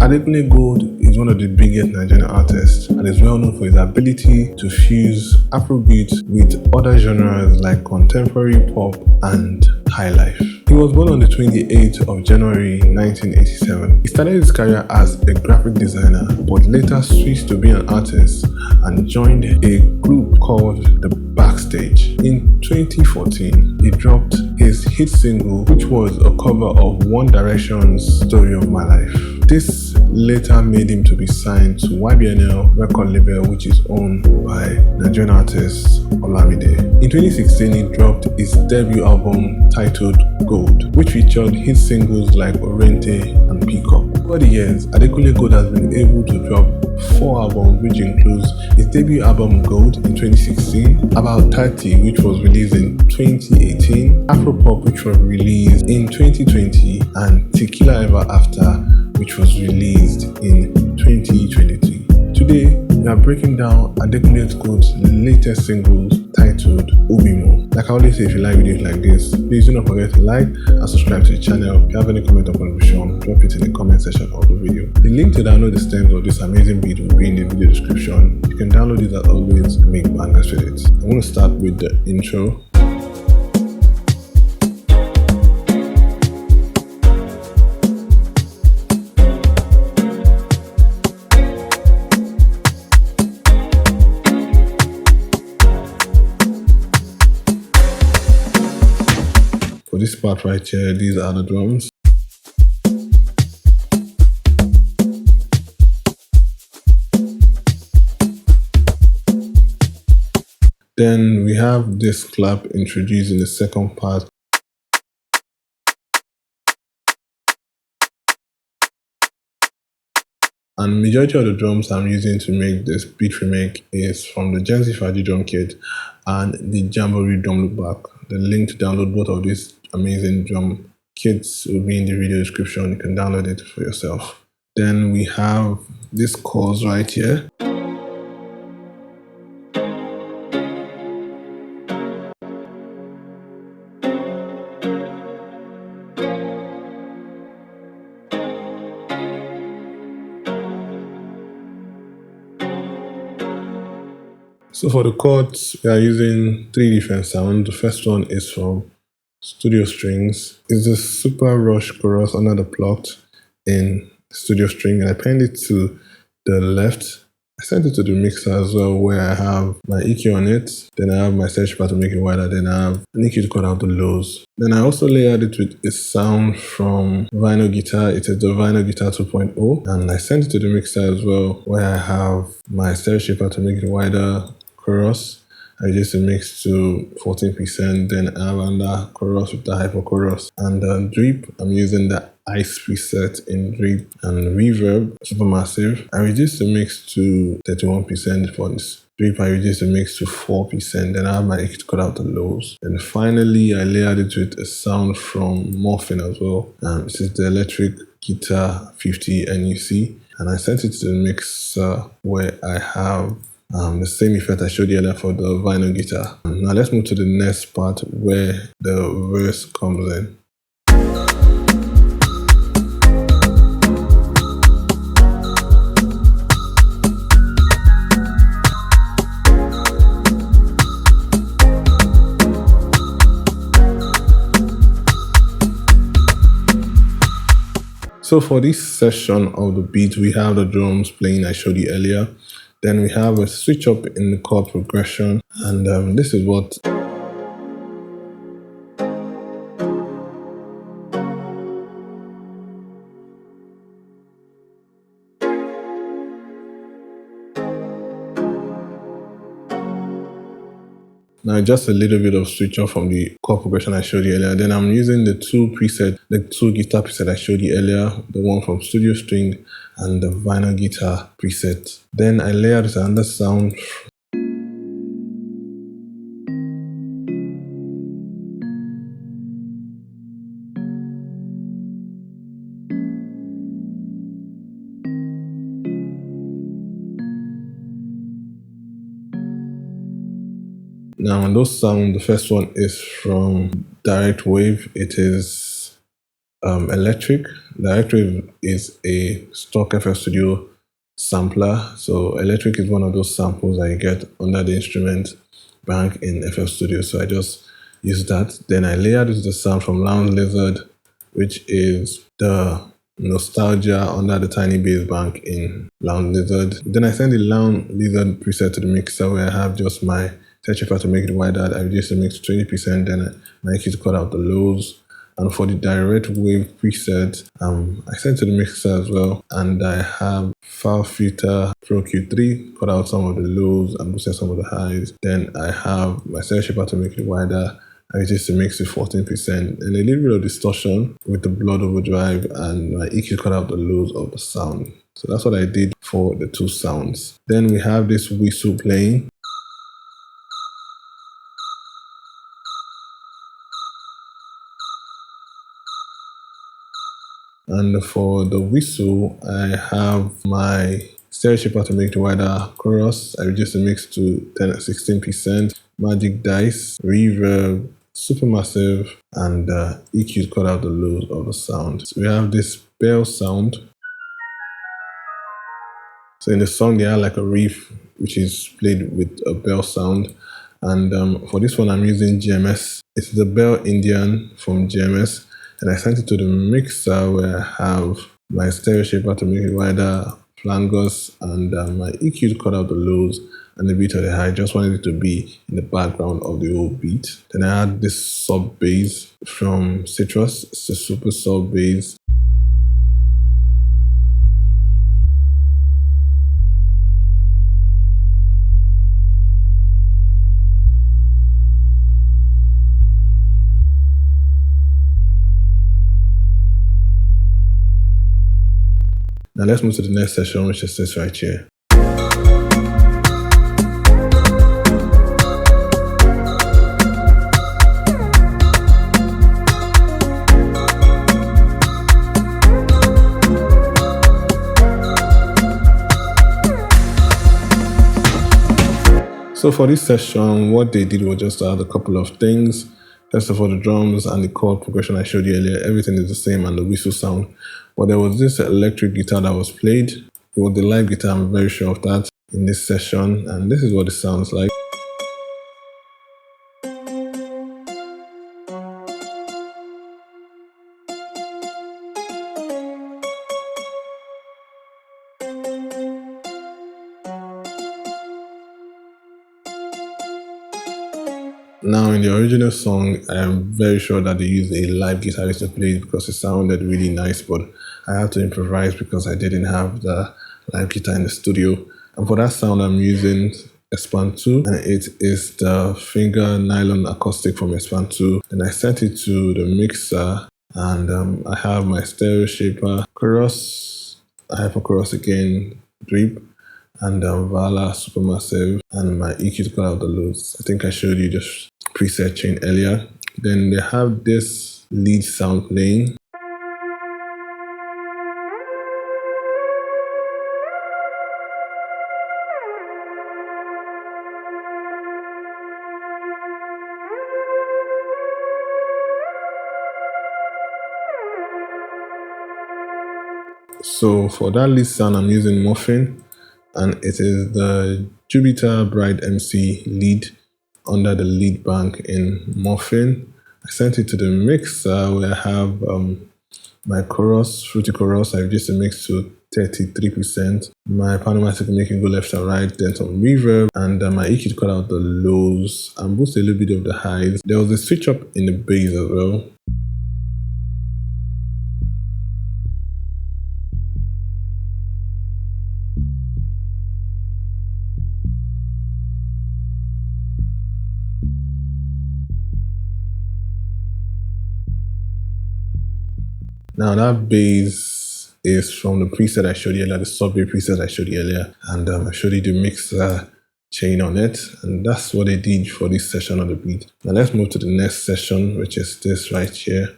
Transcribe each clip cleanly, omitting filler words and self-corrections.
Adekunle Gold is one of the biggest Nigerian artists and is well known for his ability to fuse Afrobeats with other genres like contemporary pop and highlife. He was born on the 28th of January 1987. He started his career as a graphic designer but later switched to being an artist and joined a group called The Backstage. In 2014, he dropped his hit single, which was a cover of One Direction's Story of My Life. This later made him to be signed to YBNL record label, which is owned by Nigerian artist Olamide. In 2016, he dropped his debut album titled Gold, which featured hit singles like Oriente and Peacock. Over the years, Adekunle Gold has been able to drop 4 albums, which includes his debut album Gold in 2016, About 30, which was released in 2018, Afropop, which was released in 2020, and Tequila Ever After, which was released in 2023. Today, we are breaking down Adekunle Gold's latest singles titled OBIMO. Like I always say, if you like videos like this, please do not forget to like and subscribe to the channel. If you have any comment or contribution, drop it in the comment section of the video. The link to download the stems of this amazing beat will be in the video description. You can download it as always and make bangers with it. I want to start with the intro. For this part right here, these are the drums. Then we have this clap introduced in the second part. And majority of the drums I'm using to make this beat remake is from the Gen Z Faji drum kit and the Jamboree drum loopback. The link to download both of these amazing drum kits will be in the video description. You can download it for yourself. Then we have this chords right here. So for the chords, we are using 3 different sounds. The first one is from Studio Strings. It's a super rush chorus under the plot in Studio String, and I penned it to the left. I sent it to the mixer as well, where I have my EQ on it. Then I have my search bar to make it wider. Then I have an EQ to cut out the lows. Then I also layered it with a sound from Vinyl Guitar. It is the Vinyl Guitar 2.0. And I sent it to the mixer as well, where I have my stereo shaper to make it wider. Chorus, I reduce the mix to 14%, then I have another chorus with the hyper chorus. And drip, I'm using the ice preset in drip, and reverb, supermassive. I reduce the mix to 31% for this. Drip, I reduce the mix to 4%, then I have my EQ to cut out the lows. And finally, I layered it with a sound from Morphin as well. This is the electric guitar 50 NUC, and I sent it to the mixer where I have the same effect I showed you earlier for the vinyl guitar. Now let's move to the next part where the verse comes in. So for this session of the beat, we have the drums playing I showed you earlier. Then we have a switch up in the chord progression, and this is what now just a little bit of switch up from the chord progression I showed you earlier. Then I'm using the 2 guitar preset I showed you earlier, the one from Studio String and the vinyl guitar preset. Then I layered another sound. Now on those sounds, the first one is from Direct Wave. It is Electric. The electric is a stock FL Studio sampler. So electric is one of those samples that you get under the instrument bank in FL Studio. So I just use that. Then I layered with the sound from Lounge Lizard, which is the nostalgia under the tiny bass bank in Lounge Lizard. Then I send the Lounge Lizard preset to the mixer where I have just my search to make it wider. I reduce the mix to 20%, then I make it cut out the lows. And for the direct wave preset, I sent to the mixer as well. And I have File Filter Pro Q3, cut out some of the lows and boosted some of the highs. Then I have my search to make it wider. I reduce the mix to 14% and a little bit of distortion with the blood overdrive, and my EQ cut out the lows of the sound. So that's what I did for the two sounds. Then we have this whistle playing. And for the whistle, I have my stereo shaper to make the wider chorus. I reduce the mix to 16%. Magic dice, reverb, supermassive, and EQ cut out the lows of the sound. So we have this bell sound. So in the song, they have like a riff, which is played with a bell sound. And for this one, I'm using GMS. It's the Bell Indian from GMS. And I sent it to the mixer where I have my stereo shaper to make it wider, flangers, and my EQ to cut out the lows and the beat of the high. I just wanted it to be in the background of the whole beat. Then I had this sub bass from Citrus. It's a super sub bass. Now let's move to the next session, which is this right here. So for this session, what they did was just to add a couple of things. First of all, the drums and the chord progression I showed you earlier, everything is the same, and the whistle sound. But there was this electric guitar that was played. It was the live guitar, I'm very sure of that, in this session. And this is what it sounds like. Now, in the original song, I am very sure that they used a live guitarist to play it because it sounded really nice, but I had to improvise because I didn't have the live guitar in the studio. And for that sound, I'm using Span 2, and it is the finger nylon acoustic from Span 2. And I sent it to the mixer, and I have my stereo shaper chorus, hyper chorus again, drip, and Vala supermassive, and my EQ to cut out the lows. I think I showed you the preset chain earlier. Then they have this lead sound playing. So for that lead sound, I'm using Muffin, and it is the Jupiter Bride MC lead under the lead bank in Muffin. I sent it to the mixer where I have my chorus, fruity chorus. I reduced the mix to 33%. My panomatic making go left and right, then some reverb, and my EQ to cut out the lows and boost a little bit of the highs. There was a switch up in the bass as well. Now that bass is from the preset I showed you earlier, the sub-bass preset I showed you earlier, and I showed you the mixer chain on it, and that's what they did for this session on the beat. Now let's move to the next session, which is this right here.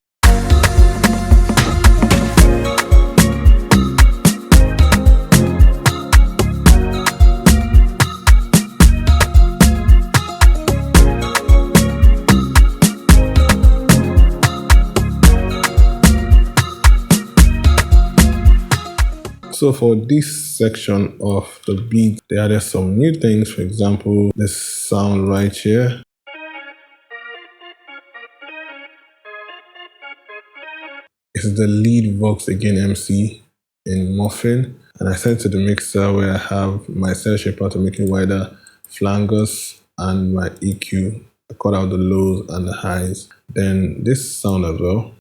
So for this section of the beat, they added some new things. For example, this sound right here. It's the lead Vox Again MC in Muffin, and I sent it to the mixer where I have my cell shaper to make it wider, flangers, and my EQ. I cut out the lows and the highs. Then this sound as well.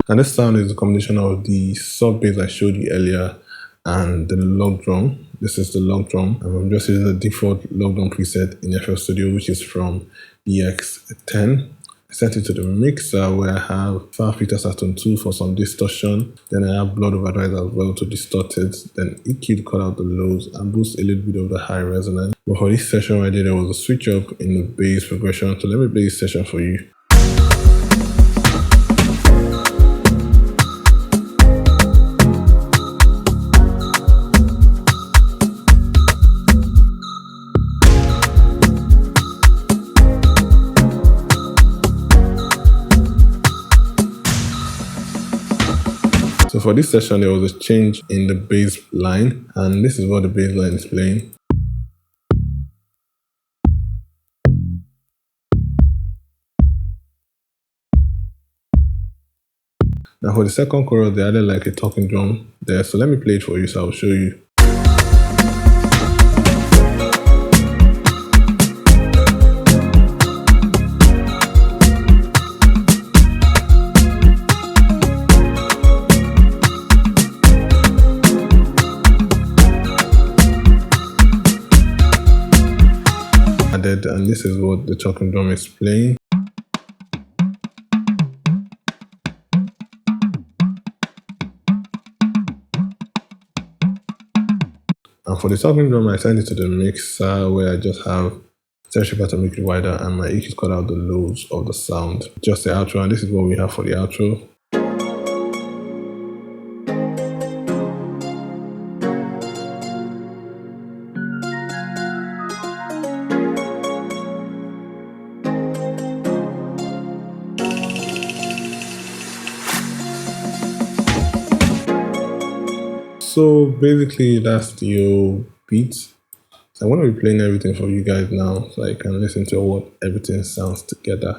And this sound is a combination of the sub bass I showed you earlier and the log drum. This is the log drum. And I'm just using the default log drum preset in FL Studio, which is from EX10. I sent it to the mixer where I have Far Filter Saturn 2 for some distortion. Then I have Blood Overdrive as well to distort it. Then EQ to cut out the lows and boost a little bit of the high resonance. But for this session I did, there was a switch up in the bass progression. So let me play this session for you. So for this session, there was a change in the bass line, and this is what the bass line is playing. Now for the second chorus, they added like a talking drum there. So let me play it for you, so I'll show you. And this is what the talking drum is playing. And for the talking drum, I sent it to the mixer where I just have cell shaper to make it wider and my EQ cut out the lows of the sound. Just the outro, and this is what we have for the outro. So basically that's the beat. So I'm going to be playing everything for you guys now so I can listen to what everything sounds together.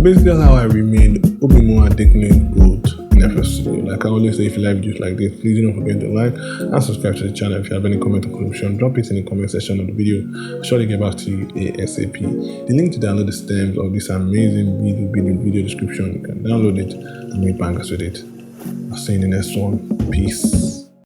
basically that's how I remained OBIMO ADEKUNLE Gold in FL Studio. Like I always say, if you like videos like this, please do not forget to like and subscribe to the channel. If you have any comment or contribution, drop it in the comment section of the video. I'll surely get back to you ASAP. The link to download the stems of this amazing video description. You can download it and make bangers with it. I'll see you in the next one. Peace.